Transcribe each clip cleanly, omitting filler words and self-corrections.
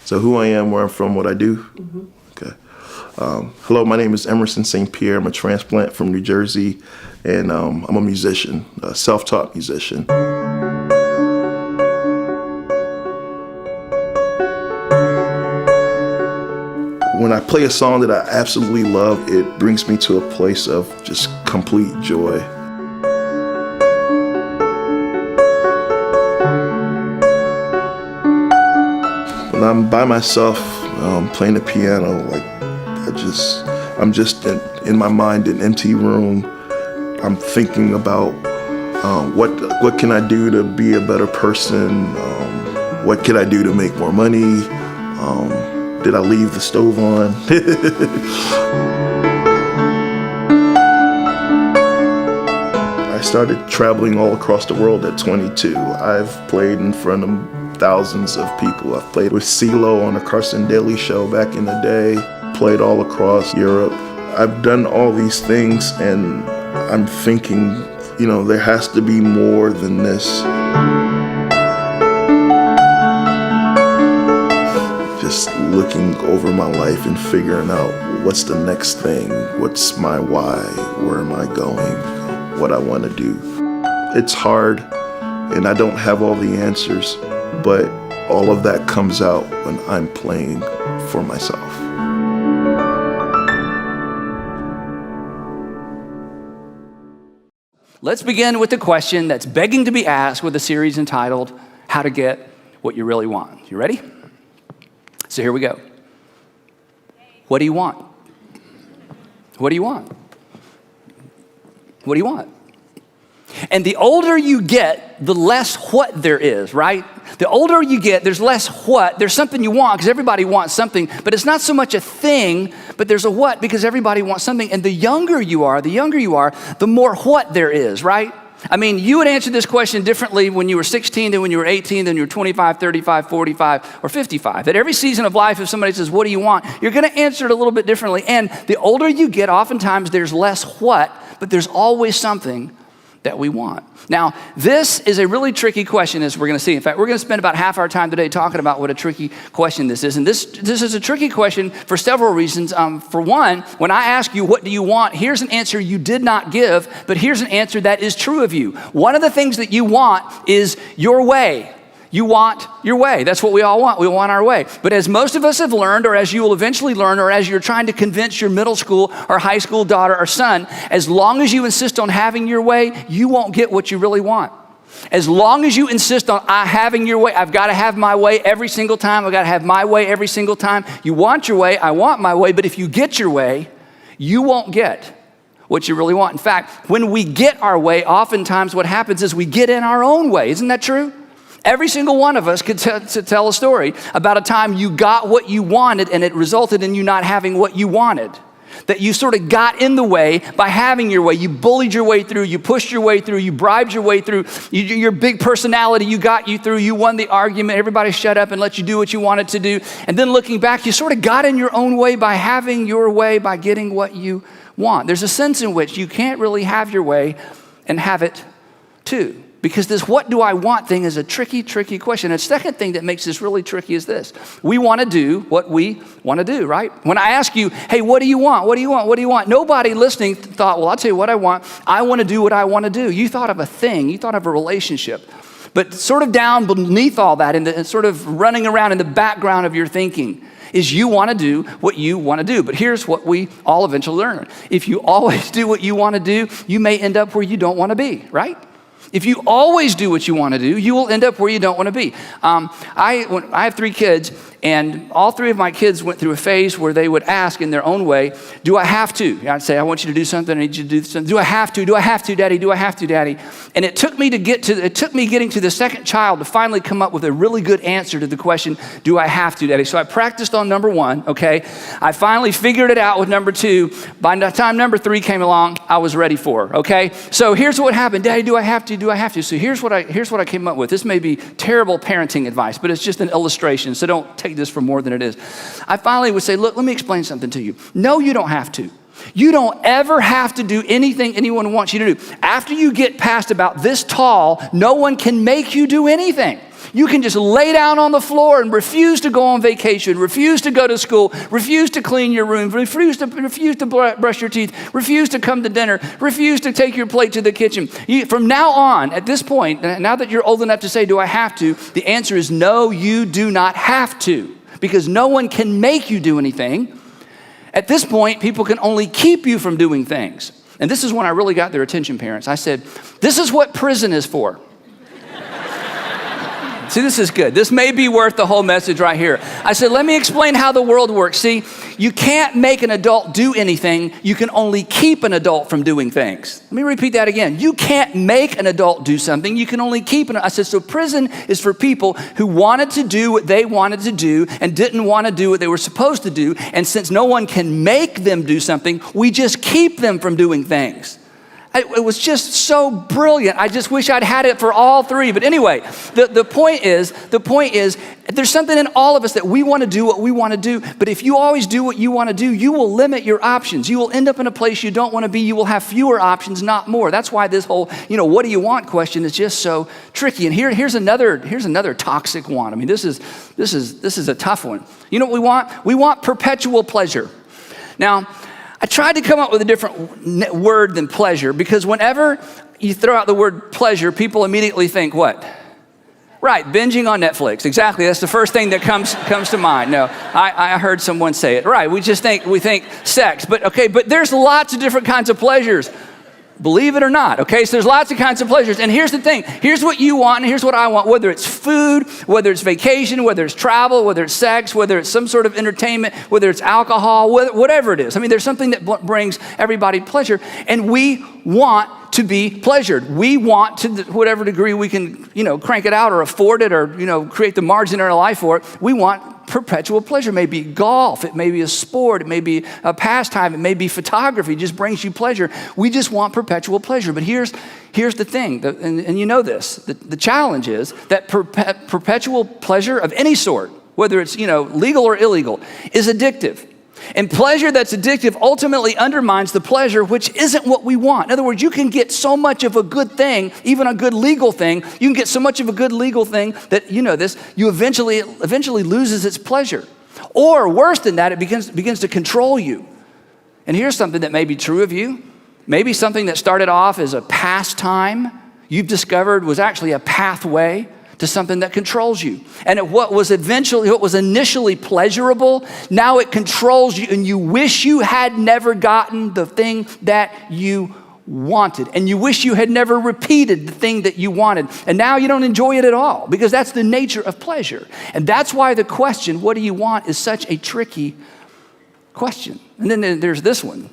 So who I am, where I'm from, what I do? Okay. Hello, my name is Emerson St. Pierre. I'm a transplant from New Jersey, and I'm a musician, a self-taught musician. When I play a song that I absolutely love, it brings me to a place of just complete joy. When I'm by myself playing the piano, like I'm just in my mind, an empty room. I'm thinking about what can I do to be a better person? What can I do to make more money? Did I leave the stove on? I started traveling all across the world at 22. I've played in front of thousands of people. I've played with CeeLo on the Carson Daly Show back in the day, played all across Europe. I've done all these things, and I'm thinking, there has to be more than this. Just looking over my life and figuring out what's the next thing, what's my why, where am I going, what I want to do. It's hard, and I don't have all the answers, but all of that comes out when I'm playing for myself. Let's begin with the question that's begging to be asked with a series entitled, How to Get What You Really Want. You ready? So here we go. What do you want? What do you want? What do you want? And the older you get, the less what there is, right? The older you get, there's less what. There's something you want because everybody wants something, but it's not so much a thing, but there's a what because everybody wants something. And the younger you are, the more what there is, right? I mean, you would answer this question differently when you were 16 than when you were 18, than you were 25, 35, 45, or 55. At every season of life, if somebody says, what do you want? You're going to answer it a little bit differently. And the older you get, oftentimes there's less what, but there's always something that we want. Now, this is a really tricky question, as we're going to see. In fact, we're going to spend about half our time today talking about what a tricky question this is. And this is a tricky question for several reasons. For one, when I ask you, what do you want? Here's an answer you did not give, but here's an answer that is true of you. One of the things that you want is your way. You want your way. That's what we all want. We want our way. But as most of us have learned, or as you will eventually learn, or as you're trying to convince your middle school or high school daughter or son, as long as you insist on having your way, you won't get what you really want. As long as you insist on having your way, I've got to have my way every single time. I've got to have my way every single time. You want your way, I want my way, but if you get your way, you won't get what you really want. In fact, when we get our way, oftentimes what happens is we get in our own way. Isn't that true? Every single one of us could tell a story about a time you got what you wanted and it resulted in you not having what you wanted. That you sort of got in the way by having your way. You bullied your way through, you pushed your way through, you bribed your way through, your big personality, you got you through, you won the argument, everybody shut up and let you do what you wanted to do. And then looking back, you sort of got in your own way by having your way, by getting what you want. There's a sense in which you can't really have your way and have it too. Because this what do I want thing is a tricky, tricky question. And the second thing that makes this really tricky is this. We want to do what we want to do, right? When I ask you, hey, what do you want? What do you want? What do you want? Nobody listening thought, well, I'll tell you what I want. I want to do what I want to do. You thought of a thing. You thought of a relationship. But sort of down beneath all that and sort of running around in the background of your thinking is you want to do what you want to do. But here's what we all eventually learn. If you always do what you want to do, you may end up where you don't want to be, right? If you always do what you want to do, you will end up where you don't want to be. I have 3 kids, and all 3 of my kids went through a phase where they would ask in their own way, do I have to? I'd say, I want you to do something, I need you to do something. Do I have to? Do I have to, Daddy? Do I have to, Daddy? And it took me getting to the second child to finally come up with a really good answer to the question, do I have to, Daddy? So I practiced on number 1, okay? I finally figured it out with number 2. By the time number 3 came along, I was ready for her, okay? So here's what happened. Daddy, do I have to? Do I have to? So here's what I came up with. This may be terrible parenting advice, but it's just an illustration, so don't take this for more than it is. I finally would say, look, let me explain something to you. No, you don't have to. You don't ever have to do anything anyone wants you to do. After you get past about this tall, no one can make you do anything. You can just lay down on the floor and refuse to go on vacation, refuse to go to school, refuse to clean your room, refuse to brush your teeth, refuse to come to dinner, refuse to take your plate to the kitchen. From now on, at this point, now that you're old enough to say, do I have to? The answer is no, you do not have to, because no one can make you do anything. At this point, people can only keep you from doing things. And this is when I really got their attention, parents. I said, this is what prison is for. See, this is good. This may be worth the whole message right here. I said, let me explain how the world works. See, you can't make an adult do anything. You can only keep an adult from doing things. Let me repeat that again. You can't make an adult do something. You can only keep an. I said, so prison is for people who wanted to do what they wanted to do and didn't want to do what they were supposed to do. And since no one can make them do something, we just keep them from doing things. It was just so brilliant. I just wish I'd had it for all three. But anyway, the point is, there's something in all of us that we want to do what we want to do. But if you always do what you want to do, you will limit your options. You will end up in a place you don't want to be. You will have fewer options, not more. That's why this whole, what do you want question is just so tricky. And here's another toxic one. I mean, this is a tough one. You know what we want? We want perpetual pleasure. Now, I tried to come up with a different word than pleasure, because whenever you throw out the word pleasure, people immediately think what? Right, binging on Netflix. Exactly, that's the first thing that comes to mind. No, I heard someone say it. Right, we think sex, but there's lots of different kinds of pleasures. Believe it or not, okay? So there's lots of kinds of pleasures. And here's the thing. Here's what you want and here's what I want. Whether it's food, whether it's vacation, whether it's travel, whether it's sex, whether it's some sort of entertainment, whether it's alcohol, whatever it is. I mean, there's something that brings everybody pleasure. And we want to be pleasured. We want to, whatever degree we can, crank it out or afford it or, create the margin in our life for it. We want perpetual pleasure. It may be golf, it may be a sport, it may be a pastime, it may be photography. It just brings you pleasure. We just want perpetual pleasure. But here's the thing, and you know this, the challenge is that perpetual pleasure of any sort, whether it's legal or illegal, is addictive. And pleasure that's addictive ultimately undermines the pleasure, which isn't what we want. In other words, you can get so much of a good thing, even a good legal thing, you can get so much of a good legal thing that, you eventually loses its pleasure. Or worse than that, it begins to control you. And here's something that may be true of you. Maybe something that started off as a pastime, you've discovered was actually a pathway to something that controls you. And what was initially pleasurable, now it controls you, and you wish you had never gotten the thing that you wanted. And you wish you had never repeated the thing that you wanted. And now you don't enjoy it at all, because that's the nature of pleasure. And that's why the question, what do you want, is such a tricky question. And then there's this one.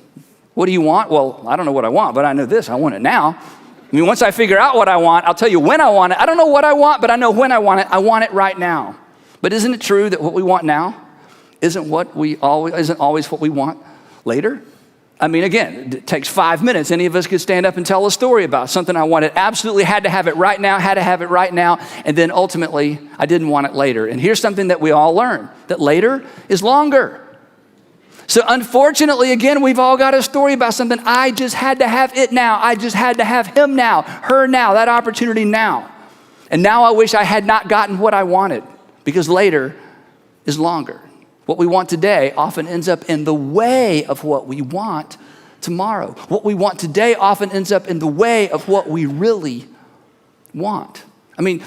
What do you want? Well, I don't know what I want, but I know this, I want it now. I mean, once I figure out what I want, I'll tell you when I want it. I don't know what I want, but I know when I want it. I want it right now. But isn't it true that what we want now isn't always what we want later? I mean, again, it takes 5 minutes. Any of us could stand up and tell a story about something I wanted, absolutely had to have it right now, and then ultimately I didn't want it later. And here's something that we all learn, that later is longer. So unfortunately, again, we've all got a story about something. I just had to have it now. I just had to have him now, her now, that opportunity now. And now I wish I had not gotten what I wanted, because later is longer. What we want today often ends up in the way of what we want tomorrow. What we want today often ends up in the way of what we really want. I mean,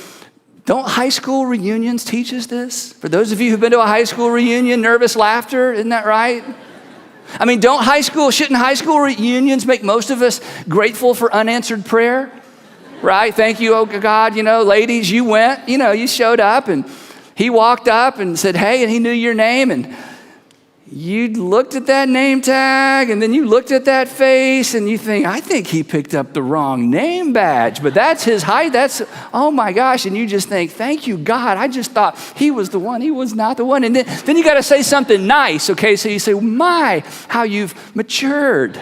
don't high school reunions teach us this? For those of you who've been to a high school reunion, nervous laughter, isn't that right? I mean, shouldn't high school reunions make most of us grateful for unanswered prayer? Right? Thank you, oh God, ladies, you went, you showed up, and he walked up and said, hey, and he knew your name, and you looked at that name tag, and then you looked at that face, and you think, I think he picked up the wrong name badge, but that's his height, oh my gosh, and you just think, thank you, God, I just thought he was the one, he was not the one, and then you got to say something nice, okay, so you say, my, how you've matured,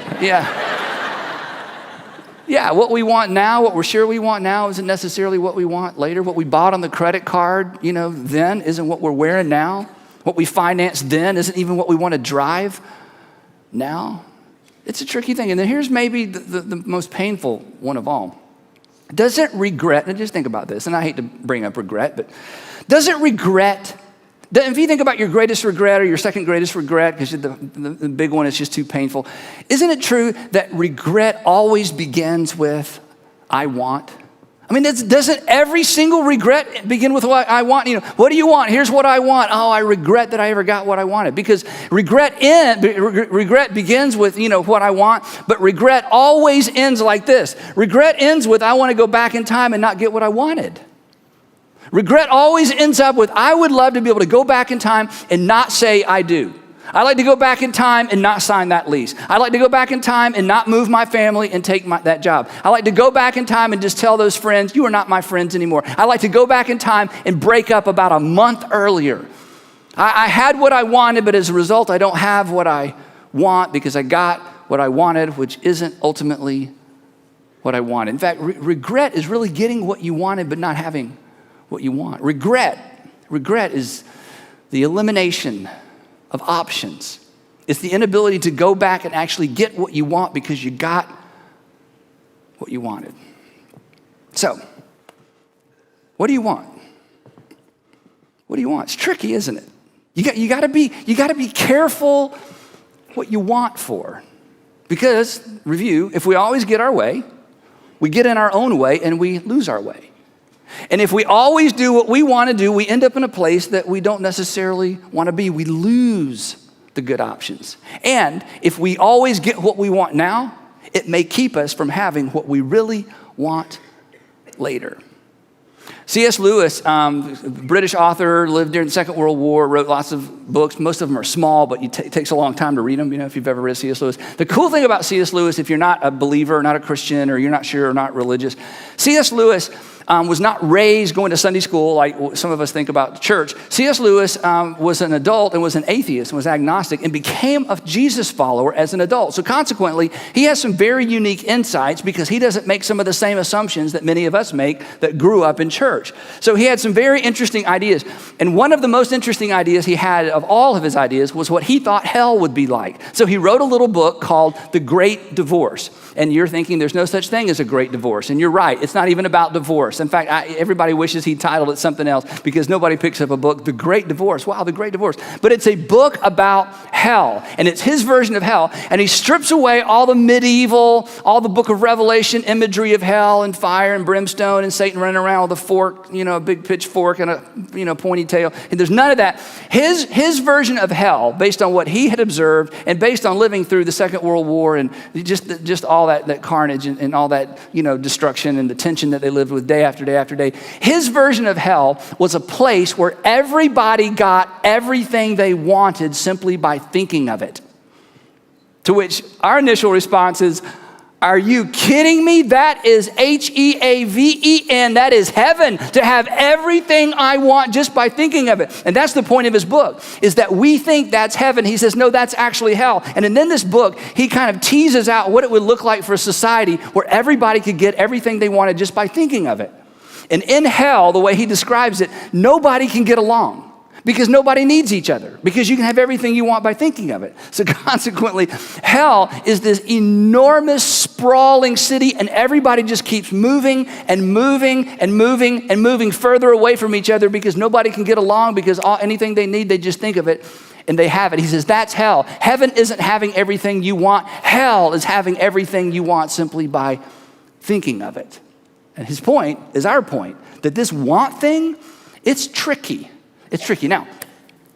Yeah, what we want now, what we're sure we want now isn't necessarily what we want later. What we bought on the credit card, then isn't what we're wearing now. What we financed then isn't even what we want to drive now. It's a tricky thing. And then here's maybe the most painful one of all. Doesn't regret, and just think about this, and I hate to bring up regret, but doesn't regret, if you think about your greatest regret or your second greatest regret, because the big one is just too painful, isn't it true that regret always begins with, I want? I mean, doesn't every single regret begin with what I want? What do you want? Here's what I want. Oh, I regret that I ever got what I wanted. Because regret begins with, what I want, but regret always ends like this. Regret ends with, I want to go back in time and not get what I wanted. Regret always ends up with, I would love to be able to go back in time and not say I do. I like to go back in time and not sign that lease. I like to go back in time and not move my family and take that job. I like to go back in time and just tell those friends, you are not my friends anymore. I like to go back in time and break up about a month earlier. I had what I wanted, but as a result, I don't have what I want because I got what I wanted, which isn't ultimately what I wanted. In fact, regret is really getting what you wanted, but not having what you want. Regret is the elimination of options. It's the inability to go back and actually get what you want because you got what you wanted. So, what do you want? What do you want? It's tricky, isn't it? You got to be careful what you want for. Because, review, if we always get our way, we get in our own way and we lose our way. And if we always do what we want to do, we end up in a place that we don't necessarily want to be. We lose the good options. And if we always get what we want now, it may keep us from having what we really want later. C.S. Lewis, British author, lived during the Second World War, wrote lots of books. Most of them are small, but it takes a long time to read them, if you've ever read C.S. Lewis. The cool thing about C.S. Lewis, if you're not a believer, not a Christian, or you're not sure or not religious, C.S. Lewis was not raised going to Sunday school like some of us think about church. C.S. Lewis was an adult and was an atheist and was agnostic and became a Jesus follower as an adult. So consequently, he has some very unique insights because he doesn't make some of the same assumptions that many of us make that grew up in church. So he had some very interesting ideas. And one of the most interesting ideas he had of all of his ideas was what he thought hell would be like. So he wrote a little book called The Great Divorce. And you're thinking there's no such thing as a great divorce. And you're right, it's not even about divorce. In fact, everybody wishes he titled it something else because nobody picks up a book, The Great Divorce. Wow, The Great Divorce. But it's a book about hell, and it's his version of hell. And he strips away all the medieval, all the book of Revelation imagery of hell and fire and brimstone and Satan running around with a fork, a big pitchfork and a pointy tail. And there's none of that. His version of hell, based on what he had observed and based on living through the Second World War and just all that carnage and all that, destruction and the tension that they lived with day after day after day. His version of hell was a place where everybody got everything they wanted simply by thinking of it. To which our initial response is, are you kidding me? That is Heaven. That is heaven, to have everything I want just by thinking of it. And that's the point of his book, is that we think that's heaven. He says, no, that's actually hell. And in this book, he kind of teases out what it would look like for a society where everybody could get everything they wanted just by thinking of it. And in hell, the way he describes it, nobody can get along. Because nobody needs each other. Because you can have everything you want by thinking of it. So consequently, hell is this enormous, sprawling city, and everybody just keeps moving and moving and moving and moving further away from each other because nobody can get along because anything they need, they just think of it and they have it. He says, that's hell. Heaven isn't having everything you want. Hell is having everything you want simply by thinking of it. And his point is our point, that this want thing, it's tricky. It's tricky. Now,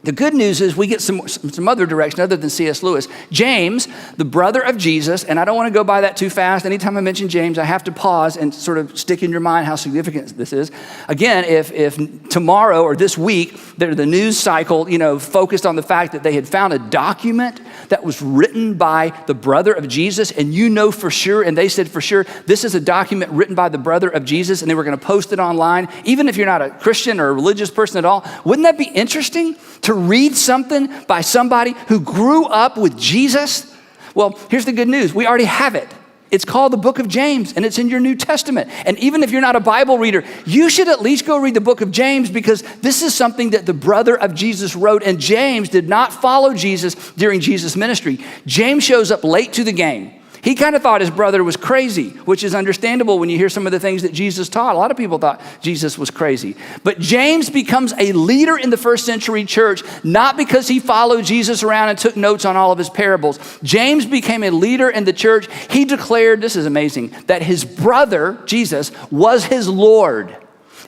the good news is we get some other direction other than C.S. Lewis. James, the brother of Jesus, and I don't want to go by that too fast. Anytime I mention James, I have to pause and sort of stick in your mind how significant this is. Again, if tomorrow or this week, the news cycle, focused on the fact that they had found a document that was written by the brother of Jesus, and for sure, and they said for sure, this is a document written by the brother of Jesus, and they were going to post it online. Even if you're not a Christian or a religious person at all, wouldn't that be interesting to read something by somebody who grew up with Jesus? Well, here's the good news. We already have it. It's called the book of James, and it's in your New Testament. And even if you're not a Bible reader, you should at least go read the book of James, because this is something that the brother of Jesus wrote, and James did not follow Jesus during Jesus' ministry. James shows up late to the game. He kind of thought his brother was crazy, which is understandable when you hear some of the things that Jesus taught. A lot of people thought Jesus was crazy. But James becomes a leader in the first century church, not because he followed Jesus around and took notes on all of his parables. James became a leader in the church. He declared, this is amazing, that his brother, Jesus, was his Lord.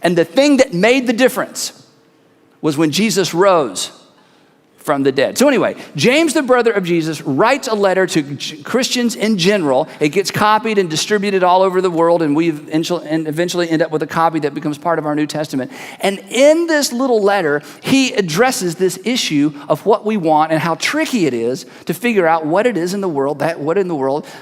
And the thing that made the difference was when Jesus rose from the dead. So anyway, James, the brother of Jesus, writes a letter to Christians in general. It gets copied and distributed all over the world, and we eventually end up with a copy that becomes part of our New Testament. And in this little letter, he addresses this issue of what we want and how tricky it is to figure out what it is in the world,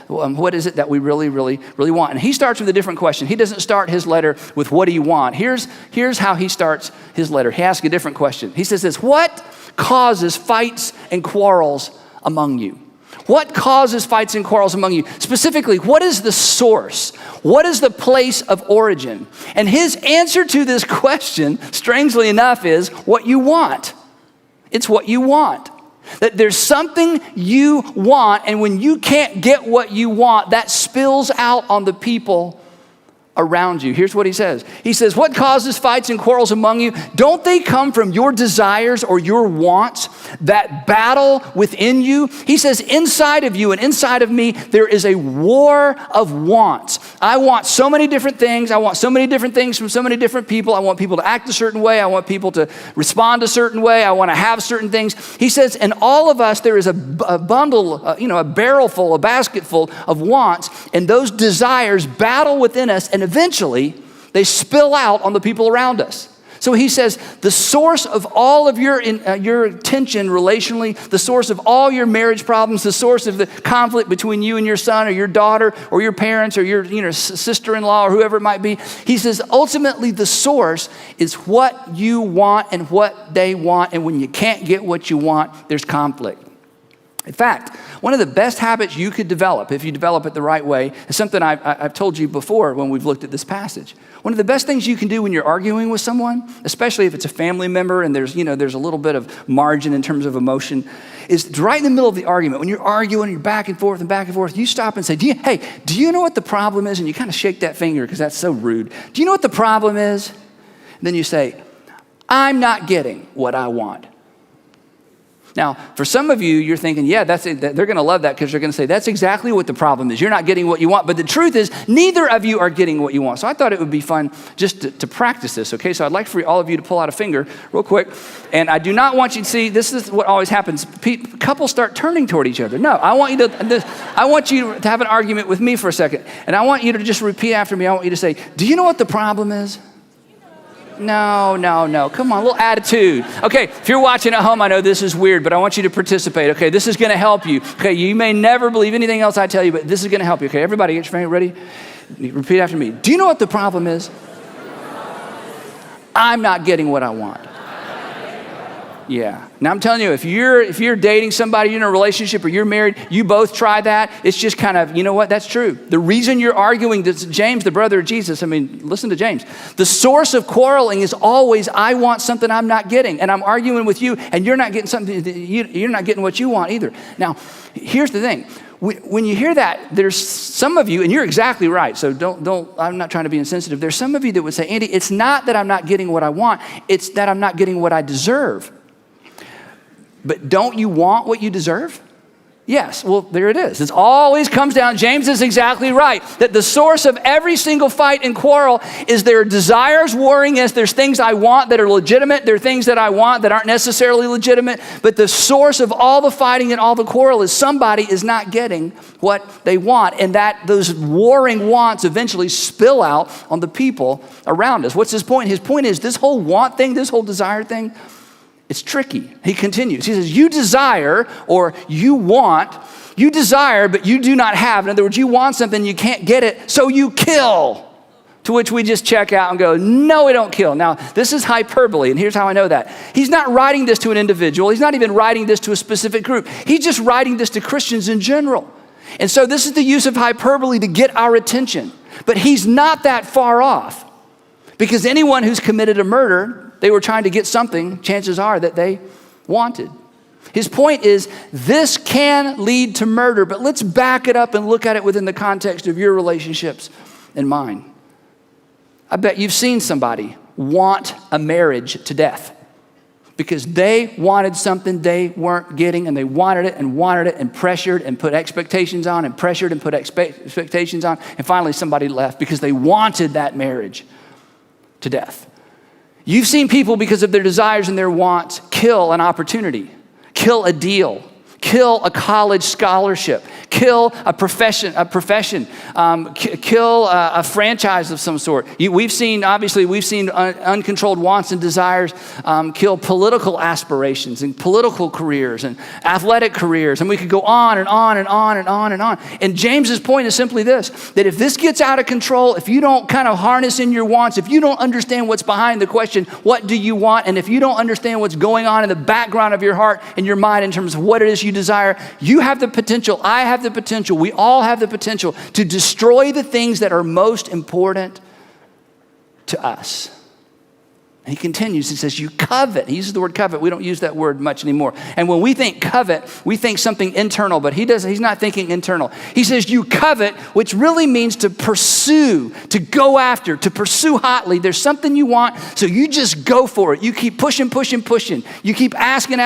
what is it that we really, really, really want. And he starts with a different question. He doesn't start his letter with what do you want. Here's how he starts his letter. He asks a different question. He says this: what causes fights and quarrels among you? What causes fights and quarrels among you? Specifically, what is the source? What is the place of origin? And his answer to this question, strangely enough, is what you want. It's what you want. That there's something you want, and when you can't get what you want, that spills out on the people around you. Here's what he says. He says, what causes fights and quarrels among you? Don't they come from your desires or your wants that battle within you? He says, inside of you and inside of me, there is a war of wants. I want so many different things. I want so many different things from so many different people. I want people to act a certain way. I want people to respond a certain way. I want to have certain things. He says, in all of us, there is a bundle, a barrel full, a basket full of wants, and those desires battle within us, and eventually they spill out on the people around us. So he says, the source of all of your tension relationally, the source of all your marriage problems, the source of the conflict between you and your son or your daughter or your parents or your sister-in-law or whoever it might be, he says, ultimately the source is what you want and what they want. And when you can't get what you want, there's conflict. In fact, one of the best habits you could develop, if you develop it the right way, is something I've told you before when we've looked at this passage. One of the best things you can do when you're arguing with someone, especially if it's a family member and there's a little bit of margin in terms of emotion, is right in the middle of the argument, when you're arguing, you're back and forth, you stop and say, do you know what the problem is? And you kind of shake that finger because that's so rude. Do you know what the problem is? And then you say, I'm not getting what I want. Now, for some of you, you're thinking, yeah, that's it. They're going to love that because they're going to say, that's exactly what the problem is. You're not getting what you want. But the truth is, neither of you are getting what you want. So I thought it would be fun just to practice this, okay? So I'd like for all of you to pull out a finger real quick. And I do not want you to see, this is what always happens. Couples start turning toward each other. No, I want you to have an argument with me for a second. And I want you to just repeat after me. I want you to say, do you know what the problem is? No. Come on, a little attitude. Okay, if you're watching at home, I know this is weird, but I want you to participate. Okay, this is going to help you. Okay, you may never believe anything else I tell you, but this is going to help you. Okay, everybody, get your finger ready. Repeat after me. Do you know what the problem is? I'm not getting what I want. Yeah. Now I'm telling you, if you're dating somebody, you're in a relationship, or you're married, you both try that. It's just kind of, you know what? That's true. The reason you're arguing, James, the brother of Jesus, listen to James. The source of quarreling is always, I want something I'm not getting, and I'm arguing with you, and you're not getting something. You're not getting what you want either. Now, here's the thing. When you hear that, there's some of you, and you're exactly right, so don't, I'm not trying to be insensitive. There's some of you that would say, Andy, it's not that I'm not getting what I want, it's that I'm not getting what I deserve. But don't you want what you deserve? Yes, well, there it is. It always comes down, James is exactly right, that the source of every single fight and quarrel is there are desires warring against, there's things I want that are legitimate, there are things that I want that aren't necessarily legitimate, but the source of all the fighting and all the quarrel is somebody is not getting what they want, and that those warring wants eventually spill out on the people around us. What's his point? His point is this whole want thing, this whole desire thing, it's tricky. He continues. He says, you desire, or you want, you desire, but you do not have. In other words, you want something, you can't get it, so you kill. To which we just check out and go, no, we don't kill. Now, this is hyperbole, and here's how I know that. He's not writing this to an individual. He's not even writing this to a specific group. He's just writing this to Christians in general. And so this is the use of hyperbole to get our attention. But he's not that far off, because anyone who's committed a murder, they were trying to get something, chances are, that they wanted. His point is, this can lead to murder, but let's back it up and look at it within the context of your relationships and mine. I bet you've seen somebody want a marriage to death because they wanted something they weren't getting, and they wanted it and pressured and put expectations on and pressured and put expectations on, and finally somebody left because they wanted that marriage to death. You've seen people, because of their desires and their wants, kill an opportunity, kill a deal, kill a college scholarship, kill a profession, kill a franchise of some sort. We've seen uncontrolled wants and desires kill political aspirations and political careers and athletic careers, and we could go on and on and on and on and on. And James's point is simply this, that if this gets out of control, if you don't kind of harness in your wants, if you don't understand what's behind the question, what do you want? And if you don't understand what's going on in the background of your heart and your mind in terms of what it is you desire, you have the potential, I have the potential, we all have the potential to destroy the things that are most important to us. And he continues, he says, you covet. He uses the word covet. We don't use that word much anymore. And when we think covet, we think something internal, but he's not thinking internal. He says, you covet, which really means to pursue, to go after, to pursue hotly. There's something you want, so you just go for it. You keep pushing. You keep asking.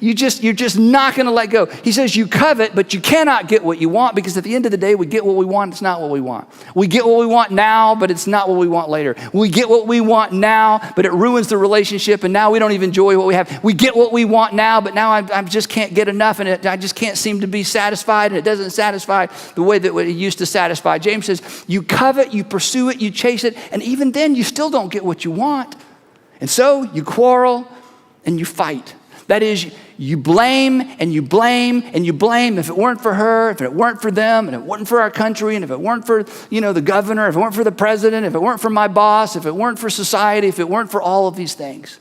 You're just not gonna let go. He says, you covet, but you cannot get what you want, because at the end of the day, we get what we want, it's not what we want. We get what we want now, but it's not what we want later. We get what we want now, but it ruins the relationship, and now we don't even enjoy what we have. We get what we want now, but now I just can't get enough, and I just can't seem to be satisfied, and it doesn't satisfy the way that it used to satisfy. James says, you covet, you pursue it, you chase it, and even then you still don't get what you want. And so you quarrel and you fight. That is, you blame and you blame and you blame. If it weren't for her, if it weren't for them, and if it weren't for our country, and if it weren't for, the governor, if it weren't for the president, if it weren't for my boss, if it weren't for society, if it weren't for all of these things.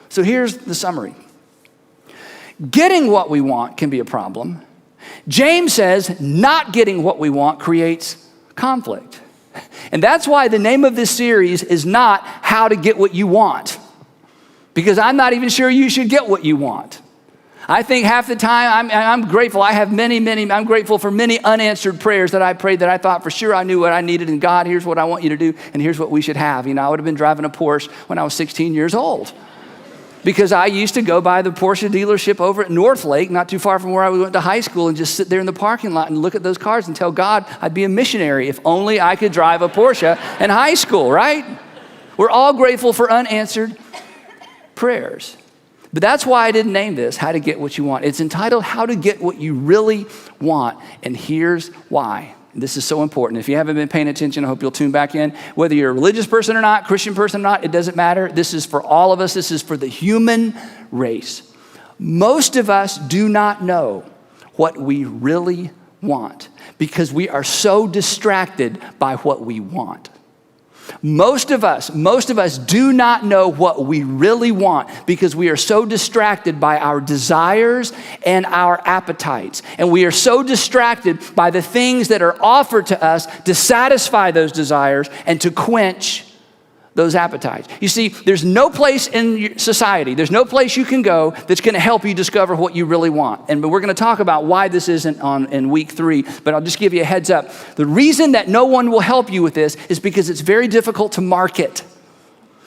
So here's the summary. Getting what we want can be a problem. James says not getting what we want creates conflict. And that's why the name of this series is not How to Get What You Want, because I'm not even sure you should get what you want. I think half the time I'm grateful. I have I'm grateful for many unanswered prayers that I prayed that I thought for sure I knew what I needed, and God, here's what I want you to do, and here's what we should have. I would have been driving a Porsche when I was 16 years old, because I used to go by the Porsche dealership over at Northlake, not too far from where I went to high school, and just sit there in the parking lot and look at those cars and tell God I'd be a missionary if only I could drive a Porsche in high school, right? We're all grateful for unanswered prayers. But that's why I didn't name this How to Get What You Want. It's entitled How to Get What You Really Want, and here's why. This is so important. If you haven't been paying attention, I hope you'll tune back in. Whether you're a religious person or not, Christian person or not, it doesn't matter. This is for all of us. This is for the human race. Most of us do not know what we really want because we are so distracted by what we want. Most of us do not know what we really want because we are so distracted by our desires and our appetites. And we are so distracted by the things that are offered to us to satisfy those desires and to quench those appetites. You see, there's no place in society, there's no place you can go that's going to help you discover what you really want. And we're going to talk about why this isn't in week 3, but I'll just give you a heads up. The reason that no one will help you with this is because it's very difficult to market.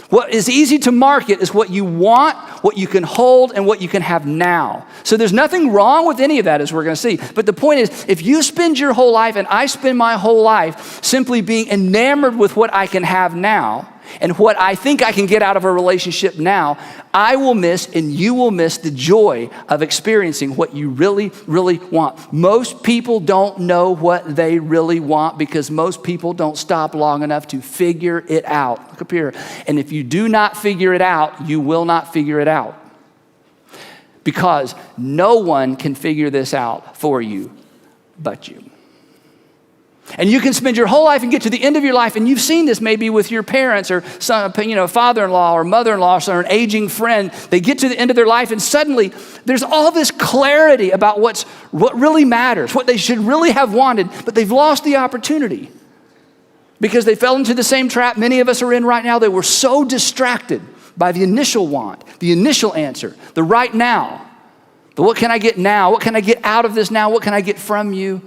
What is easy to market is what you want, what you can hold, and what you can have now. So there's nothing wrong with any of that, as we're going to see. But the point is, if you spend your whole life, and I spend my whole life simply being enamored with what I can have now, and what I think I can get out of a relationship now, I will miss and you will miss the joy of experiencing what you really, really want. Most people don't know what they really want because most people don't stop long enough to figure it out. Look up here. And if you do not figure it out, you will not figure it out. Because no one can figure this out for you but you. And you can spend your whole life and get to the end of your life, and you've seen this maybe with your parents or some, father-in-law or mother-in-law or an aging friend. They get to the end of their life, and suddenly there's all this clarity about what really matters, what they should really have wanted, but they've lost the opportunity because they fell into the same trap many of us are in right now. They were so distracted by the initial want, the initial answer, the right now. The what can I get now? What can I get out of this now? What can I get from you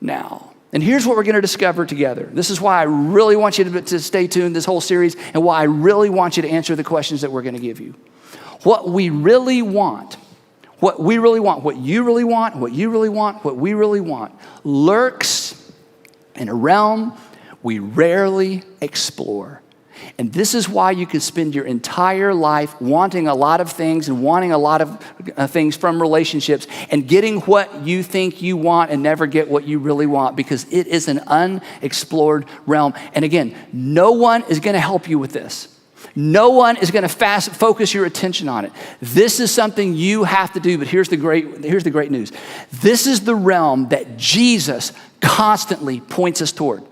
now? And here's what we're going to discover together. This is why I really want you to stay tuned this whole series, and why I really want you to answer the questions that we're going to give you. What we really want, what we really want, what you really want, what you really want, what we really want, lurks in a realm we rarely explore. And this is why you could spend your entire life wanting a lot of things and wanting a lot of things from relationships and getting what you think you want and never get what you really want, because it is an unexplored realm. And again, no one is going to help you with this. No one is going to focus your attention on it. This is something you have to do, but here's the great news. This is the realm that Jesus constantly points us toward.